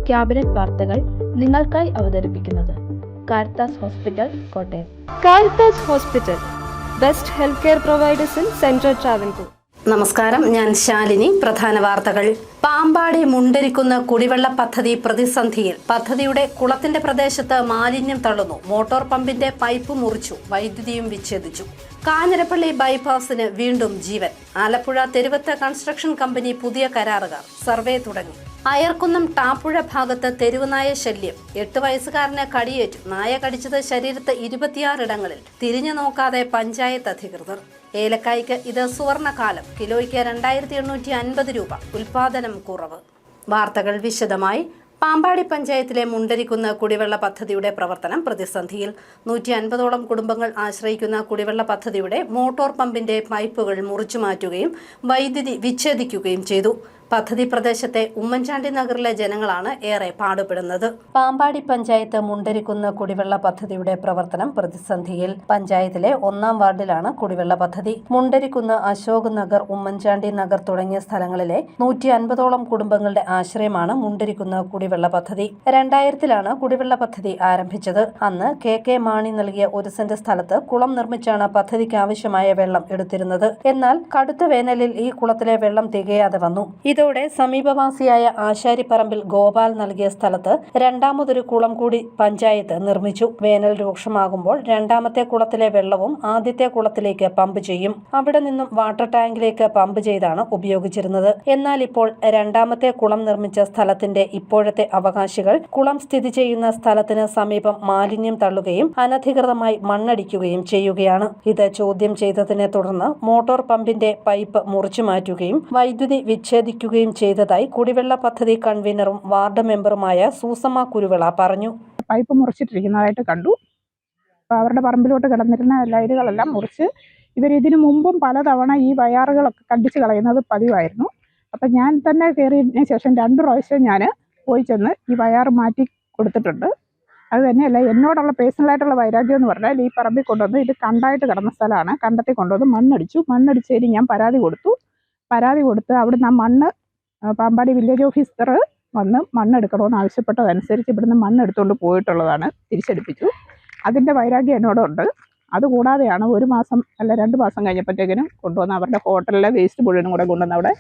Cabinet വാർത്തകൾ നിങ്ങൾക്കായി അവതരിപ്പിക്കുന്നത് Caritas hospital, Kottayam. Caritas hospital, best health care providers in central Travancore. നമസ്കാരം, ഞാൻ ശാലിനി. പ്രധാന വാർത്തകൾ. പാമ്പാടി മുണ്ടരിക്കുന്ന കുടിവെള്ള പദ്ധതി പ്രതിസന്ധിയിൽ. പദ്ധതിയുടെ കുളത്തിന്റെ പ്രദേശത്ത് മാലിന്യം തള്ളുന്നു. മോട്ടോർ പമ്പിന്റെ പൈപ്പ് മുറിച്ചു, വൈദ്യുതിയും വിച്ഛേദിച്ചു. കാഞ്ഞിരപ്പള്ളി ബൈപ്പാസിന് വീണ്ടും ജീവൻ. ആലപ്പുഴ തെരുവത്ത് കൺസ്ട്രക്ഷൻ കമ്പനി പുതിയ കരാറുകാർ. സർവേ തുടങ്ങി. അയർക്കുന്നം ടാപ്പുഴ ഭാഗത്ത് തെരുവുനായ ശല്യം. 8 വയസ്സുകാരന് കടിയേറ്റു. നായ കടിച്ചത് ശരീരത്ത് 26 ഇടങ്ങളിൽ. തിരിഞ്ഞു നോക്കാതെ പഞ്ചായത്ത് അധികൃതർ. ഏലക്കായ്ക്ക് ഇത് സുവർണകാലം. കിലോയ്ക്ക് 2850 രൂപ. ഉൽപാദനം കുറവ്. വാർത്തകൾ വിശദമായി. പാമ്പാടി പഞ്ചായത്തിലെ മുണ്ടരിക്കുന്ന കുടിവെള്ള പദ്ധതിയുടെ പ്രവർത്തനം പ്രതിസന്ധിയിൽ. 150ഓളം കുടുംബങ്ങൾ ആശ്രയിക്കുന്ന കുടിവെള്ള പദ്ധതിയുടെ മോട്ടോർ പമ്പിന്റെ പൈപ്പുകൾ മുറിച്ചു മാറ്റുകയും വൈദ്യുതി വിച്ഛേദിക്കുകയും ചെയ്തു. പദ്ധതി പ്രദേശത്തെ ഉമ്മൻചാണ്ടി നഗറിലെ ജനങ്ങളാണ് ഏറെ പാടുപെടുന്നത്. പാമ്പാടി പഞ്ചായത്ത് മുണ്ടരിക്കുന്ന കുടിവെള്ള പദ്ധതിയുടെ പ്രവർത്തനം പ്രതിസന്ധിയിൽ. പഞ്ചായത്തിലെ 1-ാം വാർഡിലാണ് കുടിവെള്ള പദ്ധതി. മുണ്ടരിക്കുന്ന അശോക് നഗർ, ഉമ്മൻചാണ്ടി നഗർ തുടങ്ങിയ സ്ഥലങ്ങളിലെ 150ഓളം കുടുംബങ്ങളുടെ ആശ്രയമാണ് മുണ്ടരിക്കുന്ന കുടിവെള്ള പദ്ധതി. 2000-ലാണ് കുടിവെള്ള പദ്ധതി ആരംഭിച്ചത്. അന്ന് കെ മാണി നൽകിയ 1 സെന്റ് സ്ഥലത്ത് കുളം നിർമ്മിച്ചാണ് പദ്ധതിക്ക് ആവശ്യമായ വെള്ളം എടുത്തിരുന്നത്. എന്നാൽ കടുത്ത വേനലിൽ ഈ കുളത്തിലെ വെള്ളം തികയാതെ വന്നു. ഇതോടെ സമീപവാസിയായ ആശാരിപ്പറമ്പിൽ ഗോപാൽ നൽകിയ സ്ഥലത്ത് രണ്ടാമതൊരു കുളം കൂടി പഞ്ചായത്ത് നിർമ്മിച്ചു. വേനൽ രൂക്ഷമാകുമ്പോൾ രണ്ടാമത്തെ കുളത്തിലെ വെള്ളവും ആദ്യത്തെ കുളത്തിലേക്ക് പമ്പ് ചെയ്യും. അവിടെ നിന്നും വാട്ടർ ടാങ്കിലേക്ക് പമ്പ് ചെയ്താണ് ഉപയോഗിച്ചിരുന്നത്. എന്നാൽ ഇപ്പോൾ രണ്ടാമത്തെ കുളം നിർമ്മിച്ച സ്ഥലത്തിന്റെ ഇപ്പോഴത്തെ അവകാശികൾ കുളം സ്ഥിതി ചെയ്യുന്ന സ്ഥലത്തിന് സമീപം മാലിന്യം തള്ളുകയും അനധികൃതമായി മണ്ണടിക്കുകയും ചെയ്യുകയാണ്. ഇത് ചോദ്യം ചെയ്തതിനെ തുടർന്ന് മോട്ടോർ പമ്പിന്റെ പൈപ്പ് മുറിച്ചു മാറ്റുകയും വൈദ്യുതി വിച്ഛേദിക്കുകയും ചെയ്തതായി കുടിവെള്ള പദ്ധതി കൺവീനറും വാർഡ് മെമ്പറുമായ സൂസമ്മ കുരുവിള പറഞ്ഞു. പൈപ്പ് മുറിച്ചിട്ടിരിക്കുന്നതായിട്ട് കണ്ടു. അപ്പോൾ അവരുടെ പറമ്പിലോട്ട് കിടന്നിരുന്ന ലൈനുകളെല്ലാം മുറിച്ച് ഇതിനു മുമ്പും പലതവണ ഈ വയറുകളൊക്കെ കണ്ടിച്ച് കളയുന്നത് പതിവായിരുന്നു. അപ്പം ഞാൻ തന്നെ കയറിയതിന് ശേഷം 2 പ്രാവശ്യം ഞാൻ പോയി ചെന്ന് ഈ വയറ് മാറ്റി കൊടുത്തിട്ടുണ്ട്. അത് തന്നെയല്ല, എന്നോടുള്ള പേഴ്സണലായിട്ടുള്ള വൈരാഗ്യം എന്ന് പറഞ്ഞാൽ ഈ പറമ്പിൽ കൊണ്ടുവന്ന് ഇത് കണ്ടായിട്ട് കിടന്ന സ്ഥലമാണ്. കണ്ടത്തിൽ കൊണ്ടുവന്ന് മണ്ണടിച്ചതിന് ഞാൻ പരാതി കൊടുത്ത് അവിടുന്ന് ആ മണ്ണ് പാമ്പാടി വില്ലേജ് ഓഫീസർ വന്ന് മണ്ണെടുക്കണമെന്ന് ആവശ്യപ്പെട്ടതനുസരിച്ച് ഇവിടുന്ന് മണ്ണെടുത്തുകൊണ്ട് പോയിട്ടുള്ളതാണ്. തിരിച്ചെടുപ്പിച്ചു. അതിൻ്റെ വൈരാഗ്യം എന്നോടുണ്ട്. അതുകൂടാതെയാണ് 1 മാസം അല്ല 2 മാസം കഴിഞ്ഞപ്പോഴത്തേക്കിനും കൊണ്ടുവന്ന് അവരുടെ ഹോട്ടലിലെ വേസ്റ്റ് മുഴുവനും കൂടെ കൊണ്ടുവന്ന് അവിടെ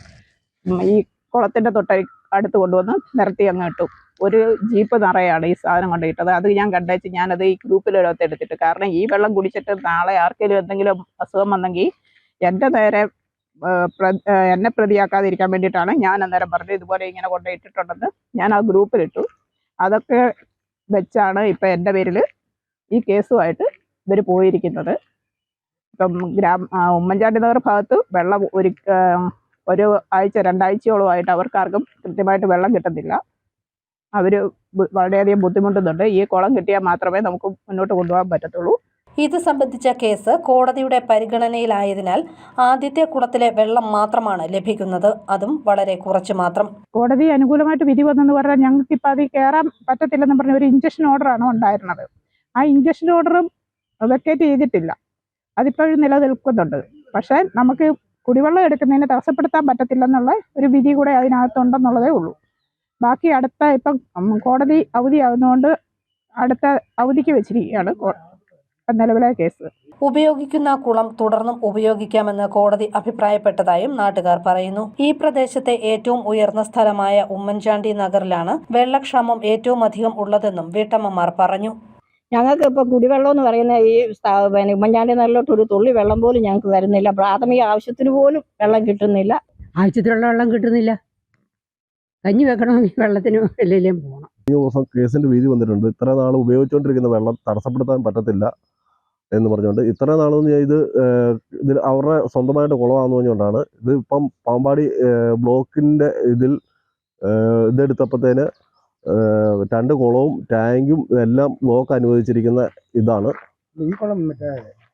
ഈ കുളത്തിൻ്റെ അടുത്ത് കൊണ്ടുവന്ന് നിരത്തി അങ്ങ് ഇട്ടു. ഒരു ജീപ്പ് നിറയാണ് ഈ സാധനം കൊണ്ടിട്ടത്. അത് ഞാൻ കണ്ടേച്ച് ഞാനത് ഈ ഗ്രൂപ്പിലൊരൊത്ത് എടുത്തിട്ട്, കാരണം ഈ വെള്ളം കുടിച്ചിട്ട് നാളെ ആർക്കെങ്കിലും എന്തെങ്കിലും അസുഖം വന്നെങ്കിൽ എൻ്റെ നേരെ എന്നെ പ്രതിയാക്കാതിരിക്കാൻ വേണ്ടിയിട്ടാണ് ഞാൻ അന്നേരം പറഞ്ഞത് ഇതുപോലെ ഇങ്ങനെ കൊണ്ടുപോയിട്ടിട്ടുണ്ടെന്ന് ഞാൻ ആ ഗ്രൂപ്പിലിട്ടു. അതൊക്കെ വെച്ചാണ് ഇപ്പം എൻ്റെ പേരിൽ ഈ കേസുമായിട്ട് ഇവർ പോയിരിക്കുന്നത്. ഇപ്പം ഉമ്മൻചാണ്ടി നഗർ ഭാഗത്ത് വെള്ളം ഒരു ആഴ്ച 2 ആഴ്ചയോളമായിട്ട് അവർക്കാർക്കും കൃത്യമായിട്ട് വെള്ളം കിട്ടുന്നില്ല. അവർ വളരെയധികം ബുദ്ധിമുട്ടുന്നുണ്ട്. ഈ കുളം കിട്ടിയാൽ മാത്രമേ നമുക്ക് മുന്നോട്ട് കൊണ്ടുപോകാൻ പറ്റത്തുള്ളൂ. ഇത് സംബന്ധിച്ച കേസ് കോടതിയുടെ പരിഗണനയിലായതിനാൽ ആദ്യത്തെ കുളത്തിലെ വെള്ളം മാത്രമാണ് ലഭിക്കുന്നത്. അതും വളരെ കുറച്ച് മാത്രം. കോടതി അനുകൂലമായിട്ട് വിധി വന്നെന്ന് പറഞ്ഞാൽ ഞങ്ങൾക്ക് ഇപ്പം അതിൽ കയറാൻ പറ്റത്തില്ലെന്ന് പറഞ്ഞ ഒരു ഇഞ്ചക്ഷൻ ഓർഡറാണ് ഉണ്ടായിരുന്നത്. ആ ഇഞ്ചക്ഷൻ ഓർഡറും വെക്കേറ്റ് ചെയ്തിട്ടില്ല. അതിപ്പോഴും നിലനിൽക്കുന്നുണ്ട്. പക്ഷേ നമുക്ക് കുടിവെള്ളം എടുക്കുന്നതിന് തടസ്സപ്പെടുത്താൻ പറ്റത്തില്ലെന്നുള്ള ഒരു വിധി കൂടെ അതിനകത്തുണ്ടെന്നുള്ളതേ ഉള്ളൂ. ബാക്കി ഇപ്പം കോടതി അവധിയാകുന്നതുകൊണ്ട് അടുത്ത അവധിക്ക് വെച്ചിരിക്കുകയാണ് നിലവിലെ കേസ്. ഉപയോഗിക്കുന്ന കുളം തുടർന്നും ഉപയോഗിക്കാമെന്ന് കോടതി അഭിപ്രായപ്പെട്ടതായും നാട്ടുകാർ പറയുന്നു. ഈ പ്രദേശത്തെ ഏറ്റവും ഉയർന്ന സ്ഥലമായ ഉമ്മൻചാണ്ടി നഗറിലാണ് വെള്ളക്ഷാമം ഏറ്റവും അധികം ഉള്ളതെന്നും വീട്ടമ്മമാർ പറഞ്ഞു. ഞങ്ങൾക്ക് ഇപ്പം കുടിവെള്ളം എന്ന് പറയുന്ന ഈ ഉമ്മൻചാണ്ടി നഗറിലോട്ട് ഒരു തുള്ളി വെള്ളം പോലും ഞങ്ങൾക്ക് വരുന്നില്ല. പ്രാഥമിക ആവശ്യത്തിന് പോലും വെള്ളം കിട്ടുന്നില്ല. ആവശ്യത്തിനുള്ള വെള്ളം കിട്ടുന്നില്ല. കഞ്ഞി വെക്കണമെങ്കിൽ വെള്ളത്തിന് എല്ലാം പോകണം. ഈ ദിവസം കേസിന്റെ വീതി വന്നിട്ടുണ്ട്. ഇത്ര നാൾ ഉപയോഗിച്ചുകൊണ്ടിരിക്കുന്ന വെള്ളം തടസ്സപ്പെടുത്താൻ പറ്റത്തില്ല എന്ന് പറഞ്ഞുകൊണ്ട് ഇത്ര നാളൊന്നും ഇതിൽ അവരുടെ സ്വന്തമായിട്ട് കുളമാണെന്ന് പറഞ്ഞുകൊണ്ടാണ് ഇത് ഇപ്പം പാമ്പാടി ബ്ലോക്കിന്റെ ഇതെടുത്തപ്പോഴത്തേന് 2 കുളവും ടാങ്കും എല്ലാം ബ്ലോക്ക് അനുവദിച്ചിരിക്കുന്ന ഇതാണ്. ഈ കുളം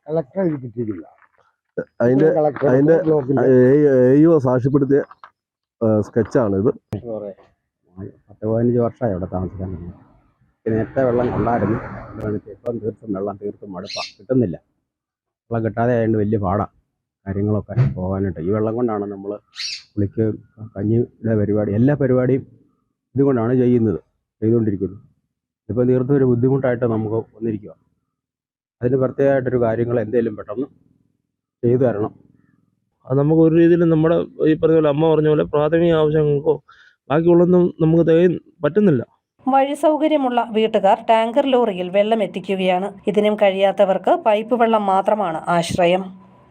കളക്ടർ കിട്ടിയിട്ടില്ല. അതിന്റെ AO സാക്ഷ്യപ്പെടുത്തിയ സ്കെച്ചാണ് ഇത്. 10-15 വർഷമായി അവിടെ താമസിക്കാൻ. നേരത്തെ വെള്ളം കൊണ്ടായിരുന്നു. ഇപ്പം തീർത്തും മടുപ്പാണ്. കിട്ടുന്നില്ല. വെള്ളം കിട്ടാതെ ആയതുകൊണ്ട് വലിയ പാടാണ് കാര്യങ്ങളൊക്കെ പോകാനായിട്ട്. ഈ വെള്ളം കൊണ്ടാണ് നമ്മൾ കുളിക്ക് കഞ്ഞിയുടെ പരിപാടി എല്ലാ പരിപാടിയും ഇതുകൊണ്ടാണ് ചെയ്യുന്നത്. ചെയ്തുകൊണ്ടിരിക്കുന്നു. ഇതിപ്പോൾ തീർത്തും ഒരു ബുദ്ധിമുട്ടായിട്ട് നമുക്ക് വന്നിരിക്കുക. അതിന് പ്രത്യേകമായിട്ടൊരു കാര്യങ്ങൾ എന്തെങ്കിലും പെട്ടെന്ന് ചെയ്തു തരണം. അത് നമുക്ക് ഒരു രീതിയിലും നമ്മുടെ ഈ പറഞ്ഞ പോലെ അമ്മ പറഞ്ഞ പോലെ പ്രാഥമിക ആവശ്യങ്ങൾക്കോ ബാക്കിയുള്ളൊന്നും നമുക്ക് തികയാൻ പറ്റുന്നില്ല. വഴി സൗകര്യമുള്ള വീട്ടുകാർ ടാങ്കർ ലോറിയിൽ വെള്ളം എത്തിക്കുകയാണ്. ഇതിനും കഴിയാത്തവർക്ക് പൈപ്പ് വെള്ളം മാത്രമാണ് ആശ്രയം.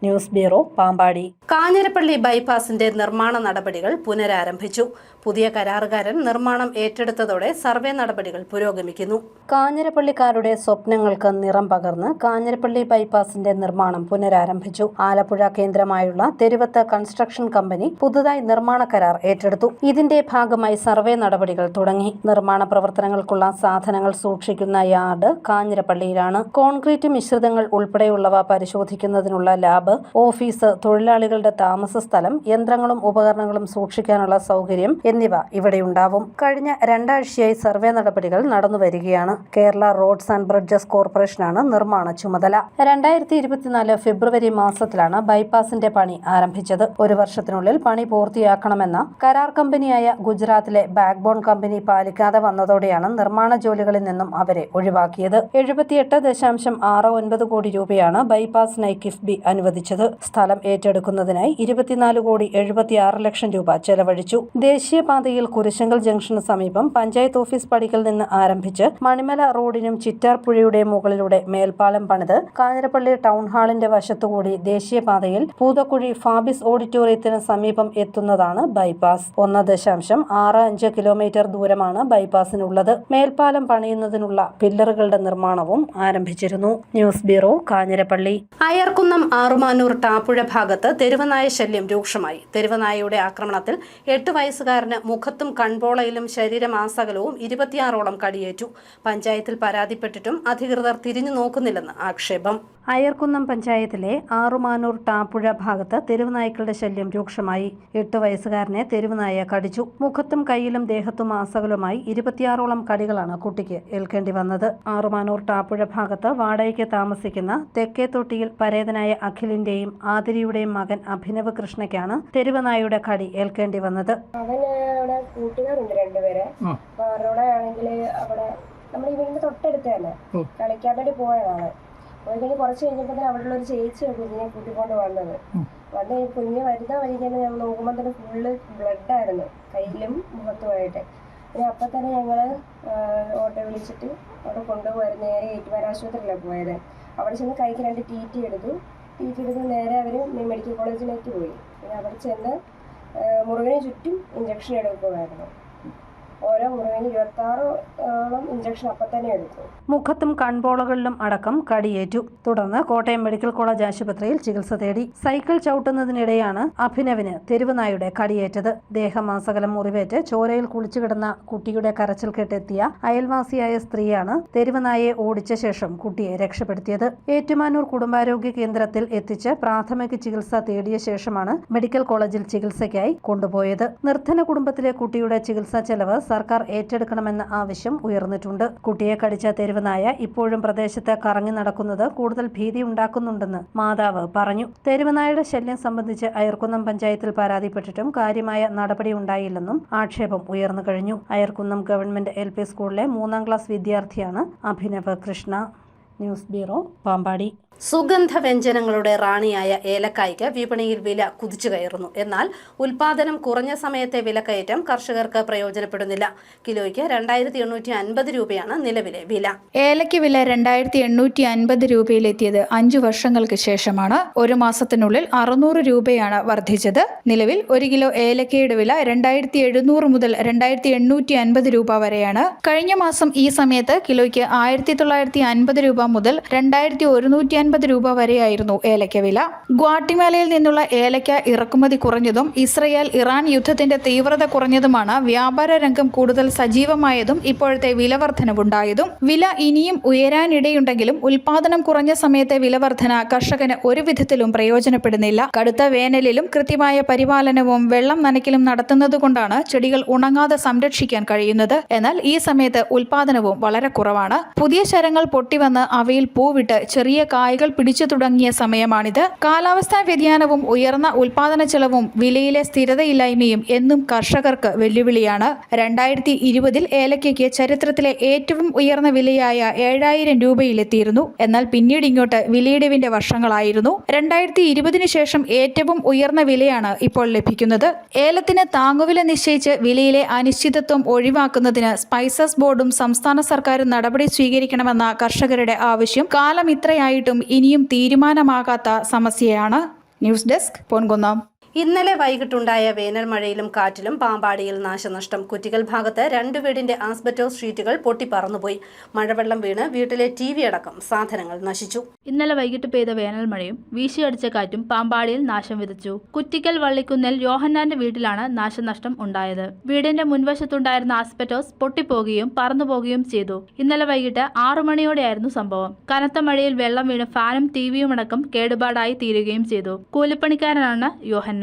News bureau, Pampady. കാഞ്ഞിരപ്പള്ളി ബൈപ്പാസിന്റെ നിർമ്മാണ നടപടികൾ പുനരാരംഭിച്ചു. പുതിയ കരാറുകാരൻ നിർമ്മാണം ഏറ്റെടുത്തതോടെ സർവേ നടപടികൾ പുരോഗമിക്കുന്നു. കാഞ്ഞിരപ്പള്ളിക്കാരുടെ സ്വപ്നങ്ങൾക്ക് നിറം പകർന്ന് കാഞ്ഞിരപ്പള്ളി ബൈപ്പാസിന്റെ നിർമ്മാണം പുനരാരംഭിച്ചു. ആലപ്പുഴ കേന്ദ്രമായുള്ള തെരുവത്ത് കൺസ്ട്രക്ഷൻ കമ്പനി പുതുതായി നിർമ്മാണ കരാർ ഏറ്റെടുത്തു. ഇതിന്റെ ഭാഗമായി സർവേ നടപടികൾ തുടങ്ങി. നിർമ്മാണ പ്രവർത്തനങ്ങൾക്കുള്ള സാധനങ്ങൾ സൂക്ഷിക്കുന്ന യാർഡ് കാഞ്ഞിരപ്പള്ളിയിലാണ്. കോൺക്രീറ്റ് മിശ്രിതങ്ങൾ ഉൾപ്പെടെയുള്ളവ പരിശോധിക്കുന്നതിനുള്ള ലാബ്, ഓഫീസ്, തൊഴിലാളികളുടെ താമസ സ്ഥലം, യന്ത്രങ്ങളും ഉപകരണങ്ങളും സൂക്ഷിക്കാനുള്ള സൗകര്യം എന്നിവ ഇവിടെയുണ്ടാവും. കഴിഞ്ഞ 2 ആഴ്ചയായി സർവേ നടപടികൾ നടന്നുവരികയാണ്. കേരള റോഡ്സ് ആൻഡ് ബ്രിഡ്ജസ് കോർപ്പറേഷനാണ് നിർമ്മാണ ചുമതല. 2024 ഫെബ്രുവരി മാസത്തിലാണ് ബൈപ്പാസിന്റെ പണി ആരംഭിച്ചത്. 1 വർഷത്തിനുള്ളിൽ പണി പൂർത്തിയാക്കണമെന്ന കരാർ കമ്പനിയായ ഗുജറാത്തിലെ ബാക്ക്ബോൺ കമ്പനി പാലിക്കാതെ വന്നതോടെയാണ് നിർമ്മാണ ജോലികളിൽ നിന്നും അവരെ ഒഴിവാക്കിയത്. 78.69 കോടി രൂപയാണ് ബൈപ്പാസിനായി കിഫ്ബി അനുവദിച്ചത്. സ്ഥലം ഏറ്റെടുക്കുന്നതിനായി 24,76,00,000 രൂപ ചെലവഴിച്ചു. ദേശീയപാതയിൽ കുരിശങ്കൽ ജംഗ്ഷന് സമീപം പഞ്ചായത്ത് ഓഫീസ് പടിക്കൽ നിന്ന് ആരംഭിച്ച് മണിമല റോഡിനും ചിറ്റാർ പുഴയുടെ മുകളിലൂടെ മേൽപ്പാലം പണിത് കാഞ്ഞിരപ്പള്ളി ടൗൺ ഹാളിന്റെ വശത്തുകൂടി ദേശീയപാതയിൽ പൂതക്കുഴി ഫാബിസ് ഓഡിറ്റോറിയത്തിന് സമീപം എത്തുന്നതാണ് ബൈപ്പാസ്. 1.65 കിലോമീറ്റർ ദൂരമാണ് ബൈപ്പാസിനുള്ളത്. മേൽപ്പാലം പണിയുന്നതിനുള്ള പില്ലറുകളുടെ നിർമ്മാണവും ആരംഭിച്ചിരുന്നു. News bureau, Kanjirappally. അയർക്കുന്നം ആറുമാനൂർ ടാപ്പുഴ ഭാഗത്ത് തെരുവനായ ശല്യം രൂക്ഷമായി. തെരുവനായയുടെ ആക്രമണത്തിൽ 8 വയസ്സുകാരന് മുഖത്തും കൺപോളയിലും ശരീരമാസകലവും 26ഓളം കടിയേറ്റു. പഞ്ചായത്തിൽ പരാതിപ്പെട്ടിട്ടും അധികൃതർ തിരിഞ്ഞു നോക്കുന്നില്ലെന്ന് ആക്ഷേപം. അയർക്കുന്നം പഞ്ചായത്തിലെ ആറുമാനൂർ ടാപ്പുഴ ഭാഗത്ത് തെരുവുനായ്ക്കളുടെ ശല്യം രൂക്ഷമായി. 8 വയസ്സുകാരനെ തെരുവുനായ കടിച്ചു. മുഖത്തും കൈയിലും ദേഹത്തും ആസകലുമായി 26ഓളം കടികളാണ് കുട്ടിക്ക് ഏൽക്കേണ്ടി വന്നത്. ആറുമാനൂർ ടാപ്പുഴ ഭാഗത്ത് വാടകയ്ക്ക് താമസിക്കുന്ന തെക്കേ തൊട്ടിയിൽ പരേതനായ അഖിലിന്റെയും ആതിരിയുടെയും മകൻ അഭിനവ് കൃഷ്ണയ്ക്കാണ് തെരുവുനായയുടെ കടി ഏൽക്കേണ്ടി വന്നത്. അവന് അവിടെ കൂട്ടുകാരുണ്ട് 2 പേര്. അപ്പൊ അവരോടെ ആണെങ്കിൽ അവിടെ നമ്മുടെ ഈ വീടിന്റെ തൊട്ടടുത്ത് തന്നെ കളിക്കാൻ വേണ്ടി പോയതാണ്. പോയി കഴിഞ്ഞ് കുറച്ച് കഴിഞ്ഞപ്പോൾ തന്നെ അവിടെയുള്ള ഒരു ചേച്ചി കുഞ്ഞിനെ കൂട്ടിക്കൊണ്ട് വന്നത്. വന്ന് കുഞ്ഞ് വരുന്ന വഴി തന്നെ ഞങ്ങൾ നോക്കുമ്പോൾ തന്നെ ഫുള്ള് ബ്ലഡായിരുന്നു കയ്യിലും മുഖത്തുമായിട്ട്. പിന്നെ അപ്പം തന്നെ ഞങ്ങൾ ഓട്ടോ വിളിച്ചിട്ട് അവിടെ കൊണ്ടുപോയിരുന്നു. നേരെ ഏറ്റുമാനൂർ ആശുപത്രിയിലാണ് പോയത്. അവിടെ ചെന്ന് കൈക്ക് 2 TT എടുത്തു. TT എടുത്ത് നേരെ അവർ മെഡിക്കൽ കോളേജിലേക്ക് പോയി. പിന്നെ അവിടെ ചെന്ന് മുറിവിന് ചുറ്റും ഇഞ്ചക്ഷൻ എടുക്കുമായിരുന്നു. ഓരോ മുറിവിന് 26ഓളം ഇഞ്ചക്ഷൻ അപ്പം തന്നെ എടുത്തു. മുഖത്തും കൺപോളകളിലും അടക്കം കടിയേറ്റു. തുടർന്ന് കോട്ടയം മെഡിക്കൽ കോളേജ് ആശുപത്രിയിൽ ചികിത്സ തേടി. സൈക്കിൾ ചവിട്ടുന്നതിനിടെയാണ് അഭിനവിന് തെരുവുനായുടെ കടിയേറ്റത്. ദേഹമാസകലം മുറിവേറ്റ് ചോരയിൽ കുളിച്ചു കിടന്ന കുട്ടിയുടെ കരച്ചിൽ കേട്ടെത്തിയ അയൽവാസിയായ സ്ത്രീയാണ് തെരുവുനായെ ഓടിച്ച ശേഷം കുട്ടിയെ രക്ഷപ്പെടുത്തിയത്. ഏറ്റുമാനൂർ കുടുംബാരോഗ്യ കേന്ദ്രത്തിൽ എത്തിച്ച് പ്രാഥമിക ചികിത്സ തേടിയ ശേഷമാണ് മെഡിക്കൽ കോളേജിൽ ചികിത്സയ്ക്കായി കൊണ്ടുപോയത്. നിർധന കുടുംബത്തിലെ കുട്ടിയുടെ ചികിത്സാ ചെലവ് സർക്കാർ ഏറ്റെടുക്കണമെന്ന ആവശ്യം ഉയർന്നിട്ടുണ്ട്. കുട്ടിയെ കടിച്ച തെരുവുനായ ഇപ്പോഴും പ്രദേശത്ത് കറങ്ങി നടക്കുന്നത് കൂടുതൽ ഭീതി ഉണ്ടാക്കുന്നുണ്ടെന്ന് മാതാവ് പറഞ്ഞു. തെരുവുനായയുടെ ശല്യം സംബന്ധിച്ച് അയർക്കുന്നം പഞ്ചായത്തിൽ പരാതിപ്പെട്ടിട്ടും കാര്യമായ നടപടി ഉണ്ടായില്ലെന്നും ആക്ഷേപം ഉയർന്നു കഴിഞ്ഞു. അയർക്കുന്നം ഗവൺമെന്റ് LP സ്കൂളിലെ 3ാം ക്ലാസ് വിദ്യാർത്ഥിയാണ് അഭിനവ് കൃഷ്ണ. News bureau, Pampady. സുഗന്ധവ്യഞ്ജനങ്ങളുടെ റാണിയായ ഏലക്കായ്ക്ക് വിപണിയിൽ വില കുതിച്ചു കയറുന്നു. എന്നാൽ ഉൽപാദനം കുറഞ്ഞ സമയത്തെ വിലക്കയറ്റം കർഷകർക്ക് പ്രയോജനപ്പെടുന്നില്ല. കിലോയ്ക്ക് 2850 രൂപയാണ് നിലവിലെ വില. ഏലയ്ക്ക് വില 2850 രൂപയിലെത്തിയത് 5 വർഷങ്ങൾക്ക് ശേഷമാണ്. 1 മാസത്തിനുള്ളിൽ 600 രൂപയാണ് വർദ്ധിച്ചത്. നിലവിൽ 1 കിലോ ഏലക്കയുടെ വില 2700 മുതൽ 2850 രൂപ വരെയാണ്. കഴിഞ്ഞ മാസം ഈ സമയത്ത് കിലോയ്ക്ക് 1950 രൂപ മുതൽ 2150 രൂപ വരെയായിരുന്നു ഏലക്ക വില. ഗ്വാട്ടിമാലയിൽ നിന്നുള്ള ഏലക്ക ഇറക്കുമതി കുറഞ്ഞതും ഇസ്രയേൽ ഇറാൻ യുദ്ധത്തിന്റെ തീവ്രത കുറഞ്ഞതുമാണ് വ്യാപാര രംഗം കൂടുതൽ സജീവമായതും ഇപ്പോഴത്തെ വില വർധനവുണ്ടായതും. വില ഇനിയും ഉയരാനിടയുണ്ടെങ്കിലും ഉൽപാദനം കുറഞ്ഞ സമയത്തെ വില വർധന കർഷകന് ഒരു വിധത്തിലും പ്രയോജനപ്പെടുന്നില്ല. കടുത്ത വേനലിലും കൃത്യമായ പരിപാലനവും വെള്ളം നനയ്ക്കലും നടത്തുന്നതുകൊണ്ടാണ് ചെടികൾ ഉണങ്ങാതെ സംരക്ഷിക്കാൻ കഴിയുന്നത്. എന്നാൽ ഈ സമയത്ത് ഉൽപാദനവും വളരെ കുറവാണ്. പുതിയ ശരങ്ങൾ പൊട്ടിവന്ന് അവയിൽ പൂവിട്ട് ചെറിയ കായ്കൾ പിടിച്ചു തുടങ്ങിയ സമയമാണിത്. കാലാവസ്ഥാ വ്യതിയാനവും ഉയർന്ന ഉൽപാദന ചെലവും വിലയിലെ സ്ഥിരതയില്ലായ്മയും എന്നും കർഷകർക്ക് വെല്ലുവിളിയാണ്. 2020 ഏലക്കയ്ക്ക് ചരിത്രത്തിലെ ഏറ്റവും ഉയർന്ന വിലയായ 7000 രൂപയിലെത്തിയിരുന്നു. എന്നാൽ പിന്നീട് ഇങ്ങോട്ട് വിലയിടിവിന്റെ വർഷങ്ങളായിരുന്നു. 2020 ശേഷം ഏറ്റവും ഉയർന്ന വിലയാണ് ഇപ്പോൾ ലഭിക്കുന്നത്. ഏലത്തിന് താങ്ങുവില നിശ്ചയിച്ച് വിലയിലെ അനിശ്ചിതത്വം ഒഴിവാക്കുന്നതിന് സ്പൈസസ് ബോർഡും സംസ്ഥാന സർക്കാരും നടപടി സ്വീകരിക്കണമെന്ന കർഷകരുടെ ആവശ്യം കാലം ഇത്രയായിട്ടും ഇനിയും തീരുമാനമാകാത്ത സമസ്യയാണ്. News desk Ponkunnam. ഇന്നലെ വൈകിട്ടുണ്ടായ വേനൽ മഴയിലും കാറ്റിലും പാമ്പാടിയിൽ നാശനഷ്ടം. കുറ്റിക്കൽ ഭാഗത്ത് 2 വീടിന്റെ ആസ്ബറ്റോസ് ഷീറ്റുകൾ പൊട്ടിപ്പറന്നുപോയി. മഴവെള്ളം വീണ് വീട്ടിലെ TV അടക്കം സാധനങ്ങൾ നശിച്ചു. ഇന്നലെ വൈകിട്ട് പെയ്ത വേനൽ മഴയും വീശിയടിച്ച കാറ്റും പാമ്പാടിയിൽ നാശം വിതച്ചു. കുറ്റിക്കൽ വള്ളിക്കുന്നിൽ യോഹന്നാന്റെ വീട്ടിലാണ് നാശനഷ്ടം ഉണ്ടായത്. വീടിന്റെ മുൻവശത്തുണ്ടായിരുന്ന ആസ്ബറ്റോസ് പൊട്ടിപ്പോകുകയും പറന്നുപോകുകയും ചെയ്തു. ഇന്നലെ വൈകിട്ട് 6 മണിയോടെയായിരുന്നു സംഭവം. കനത്ത മഴയിൽ വെള്ളം വീണ് ഫാനും TVയും അടക്കം കേടുപാടായി തീരുകയും ചെയ്തു. കൂലിപ്പണിക്കാരനാണ് യോഹന്നാൻ.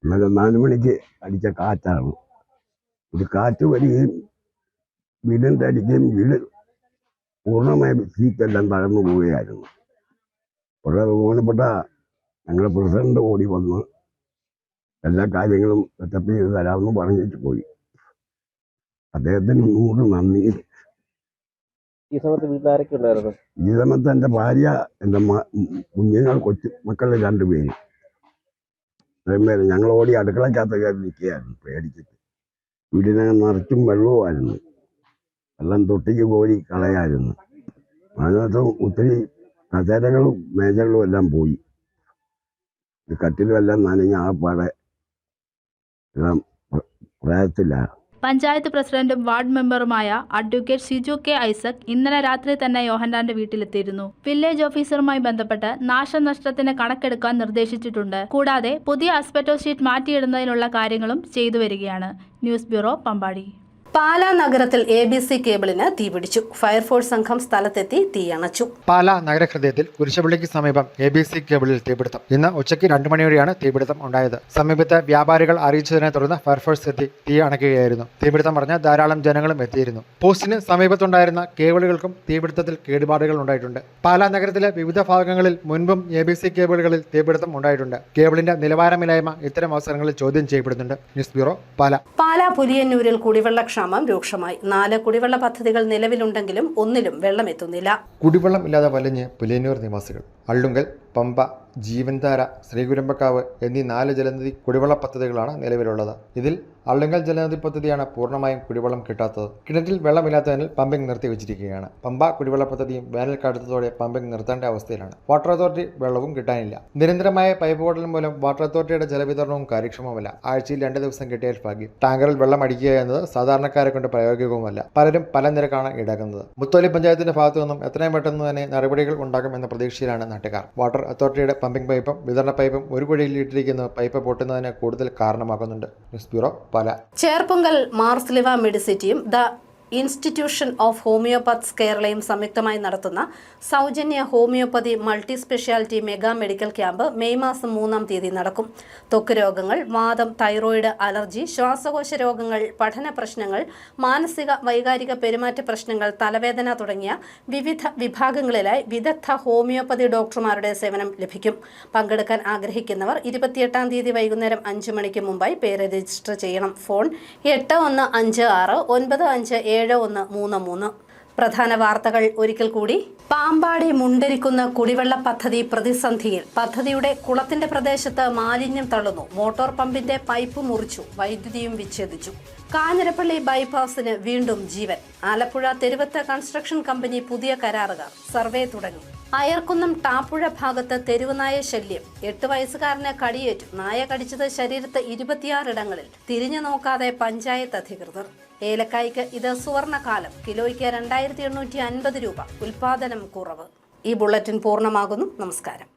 ഇന്നലെ 4 മണിക്ക് അടിച്ച കാറ്റാണ്. ഒരു കാറ്റ് വരികയും വീടിൻ്റെ അടിക്കുകയും വീട് പൂർണ്ണമായ സീറ്റെല്ലാം തകർന്നു പോവുകയായിരുന്നു. വളരെ ബഹുമാനപ്പെട്ട ഞങ്ങളുടെ പ്രസിഡന്റ് ഓടി വന്ന് എല്ലാ കാര്യങ്ങളും സെറ്റപ്പ് ചെയ്ത് തരാമെന്ന് പറഞ്ഞിട്ട് പോയി. അദ്ദേഹത്തിന് 100 നന്ദി. ഈ സമയത്ത് വീട്ടിലാരൊക്കെ ഉണ്ടായിരുന്നു? ഈ സമയത്ത് എൻ്റെ ഭാര്യ, എൻ്റെ കുഞ്ഞുങ്ങൾ, മക്കൾ 2 പേര്. ഞങ്ങൾ ഓടി അടുക്കളക്കകത്ത് കയറി നിൽക്കുകയായിരുന്നു പേടിച്ചിട്ട്. വീടിനകം നിറച്ചും വെള്ളവുമായിരുന്നു. വെള്ളം തൊട്ടിക്ക് കോരി കളയായിരുന്നു. അതിനകത്ത് ഒത്തിരി കസേരകളും മേജകളും എല്ലാം പോയി. കട്ടിലും എല്ലാം നനഞ്ഞ് ആപ്പാടെ എല്ലാം പ്രയാസത്തിലാണ്. പഞ്ചായത്ത് പ്രസിഡന്റും വാർഡ് മെമ്പറുമായ അഡ്വക്കേറ്റ് സിജു കെ ഐസക് ഇന്നലെ രാത്രി തന്നെ യോഹന്നാന്റെ വീട്ടിലെത്തിയിരുന്നു. വില്ലേജ് ഓഫീസറുമായി ബന്ധപ്പെട്ട് നാശനഷ്ടത്തിന് കണക്കെടുക്കാൻ നിർദ്ദേശിച്ചിട്ടുണ്ട്. കൂടാതെ പുതിയ ആസ്ബറ്റോസ് ഷീറ്റ് മാറ്റിയിടുന്നതിനുള്ള കാര്യങ്ങളും ചെയ്തു വരികയാണ്. News bureau, Pampady. പാലാ നഗരത്തിൽ ABC കേബിളിന് തീപിടിച്ചു. ഫയർഫോഴ്സ് സംഘം സ്ഥലത്തെത്തി തീയണച്ചു. പാലാ നഗരഹൃദയത്തിൽ കുരിശുപള്ളിക്ക് സമീപം ABC കേബിളിൽ തീപിടുത്തം. ഇന്ന് ഉച്ചയ്ക്ക് 2 മണിയോടെയാണ് തീപിടുത്തം ഉണ്ടായത്. സമീപത്തെ വ്യാപാരികൾ അറിയിച്ചതിനെ തുടർന്ന് ഫയർഫോഴ്സ് എത്തി തീ അണയ്ക്കുകയായിരുന്നു. തീപിടുത്തം പറഞ്ഞ് ധാരാളം ജനങ്ങളും എത്തിയിരുന്നു. പോസ്റ്റിന് സമീപത്തുണ്ടായിരുന്ന കേബിളുകൾക്കും തീപിടുത്തത്തിൽ കേടുപാടുകൾ ഉണ്ടായിട്ടുണ്ട്. പാലാ നഗരത്തിലെ വിവിധ ഭാഗങ്ങളിൽ മുൻപും ABC കേബിളുകളിൽ തീപിടുത്തം ഉണ്ടായിട്ടുണ്ട്. കേബിളിന്റെ നിലവാരമില്ലായ്മ ഇത്തരം അവസരങ്ങളിൽ ചോദ്യം ചെയ്യപ്പെടുന്നുണ്ട്. News bureau, Pala. പാലാ പുലിയന്നൂരിൽ കുടിവെള്ളക്ഷാമം രൂക്ഷമായി. 4 കുടിവെള്ള പദ്ധതികൾ നിലവിലുണ്ടെങ്കിലും ഒന്നിലും വെള്ളം എത്തുന്നില്ല. കുടിവെള്ളം ഇല്ലാതെ വലഞ്ഞ് പുലിയന്നൂർ നിവാസികൾ. അള്ളുങ്കൽ, പമ്പ, ജീവൻധാര, ശ്രീകുരമ്പക്കാവ് എന്നീ 4 ജലനിധി കുടിവെള്ള പദ്ധതികളാണ് നിലവിലുള്ളത്. ഇതിൽ അള്ളുങ്കൽ ജലനിധി പദ്ധതിയാണ് പൂർണ്ണമായും കുടിവെള്ളം കിട്ടാത്തത്. കിണറ്റിൽ വെള്ളമില്ലാത്തതിനാൽ പമ്പിംഗ് നിർത്തിവെച്ചിരിക്കുകയാണ്. പമ്പ കുടിവെള്ള പദ്ധതിയും വേനൽ കടുത്തതോടെ പമ്പിംഗ് നിർത്തേണ്ട അവസ്ഥയിലാണ്. വാട്ടർ അതോറിറ്റി വെള്ളവും കിട്ടാനില്ല. നിരന്തരമായ പൈപ്പ് പോടൽ മൂലം വാട്ടർ അതോറിറ്റിയുടെ ജലവിതരണവും കാര്യക്ഷമമല്ല. ആഴ്ചയിൽ 2 ദിവസം കിട്ടിയാൽ ഭാഗ്യം. ടാങ്കറിൽ വെള്ളം അടിക്കുക എന്നത് സാധാരണക്കാരെ കൊണ്ട് പ്രായോഗികവുമല്ല. പലരും പല നിരക്കാണ് ഈടാക്കുന്നത്. മുത്തോലി പഞ്ചായത്തിന്റെ ഭാഗത്തു നിന്നും എത്രയും പെട്ടെന്ന് തന്നെ നടപടികൾ ഉണ്ടാകുമെന്ന പ്രതീക്ഷയിലാണ് നാട്ടുകാർ. വാട്ടർ അതോറിറ്റിയുടെ പമ്പിംഗ് പൈപ്പും വിതരണ പൈപ്പും ഒരു കുഴിയിൽ ഇട്ടിരിക്കുന്ന പൈപ്പ് പൊട്ടുന്നതിന് കൂടുതൽ കാരണമാകുന്നുണ്ട്. News bureau, Pala. ചേർപ്പുങ്കൽ മാർസ്ലിവ മെഡിസിറ്റിയും ദ ഇൻസ്റ്റിറ്റ്യൂഷൻ ഓഫ് ഹോമിയോപത്സ് കേരളയും സംയുക്തമായി നടത്തുന്ന സൗജന്യ homoeopathy multi speciality mega medical camp May മാസം 3-ാം തീയതി നടക്കും. ത്വക്ക് രോഗങ്ങൾ, വാദം, തൈറോയിഡ്, അലർജി, ശ്വാസകോശ രോഗങ്ങൾ, പഠന പ്രശ്നങ്ങൾ, മാനസിക വൈകാരിക പെരുമാറ്റ പ്രശ്നങ്ങൾ, തലവേദന തുടങ്ങിയ വിവിധ വിഭാഗങ്ങളിലായി വിദഗ്ധ ഹോമിയോപ്പതി ഡോക്ടർമാരുടെ സേവനം ലഭിക്കും. പങ്കെടുക്കാൻ ആഗ്രഹിക്കുന്നവർ 28-ാം തീയതി വൈകുന്നേരം 5 മണിക്ക് മുമ്പായി പേര് രജിസ്റ്റർ ചെയ്യണം. ഫോൺ 8156-957133. പ്രധാന വാർത്തകൾ ഒരിക്കൽ കൂടി. പാമ്പാടി മുണ്ടരിക്കുന്ന കുടിവെള്ള പദ്ധതി പ്രതിസന്ധിയിൽ. പദ്ധതിയുടെ കുളത്തിന്റെ പ്രദേശത്ത് മാലിന്യം തള്ളുന്നു. മോട്ടോർ പമ്പിന്റെ പൈപ്പ് മുറിച്ചു. വൈദ്യുതിയും വിച്ഛേദിച്ചു. കാഞ്ഞിരപ്പള്ളി ബൈപ്പാസിന് വീണ്ടും ജീവൻ. ആലപ്പുഴ തെരുവത്ത് കൺസ്ട്രക്ഷൻ കമ്പനി പുതിയ കരാറുകാർ. സർവേ തുടങ്ങി. അയർക്കുന്നം ടാപ്പുഴ ഭാഗത്ത് തെരുവുനായ ശല്യം. 8 വയസ്സുകാരന് കടിയേറ്റു. നായ കടിച്ചത് ശരീരത്ത് 26 ഇടങ്ങളിൽ. തിരിഞ്ഞു നോക്കാതെ പഞ്ചായത്ത് അധികൃതർ. ഏലക്കായ്ക്ക് ഇത് സുവർണകാലം. കിലോയ്ക്ക് 2850 രൂപ. ഉൽപാദനം കുറവ്. ഈ ബുള്ളറ്റിൻ പൂർണ്ണമാകുന്നു. നമസ്കാരം.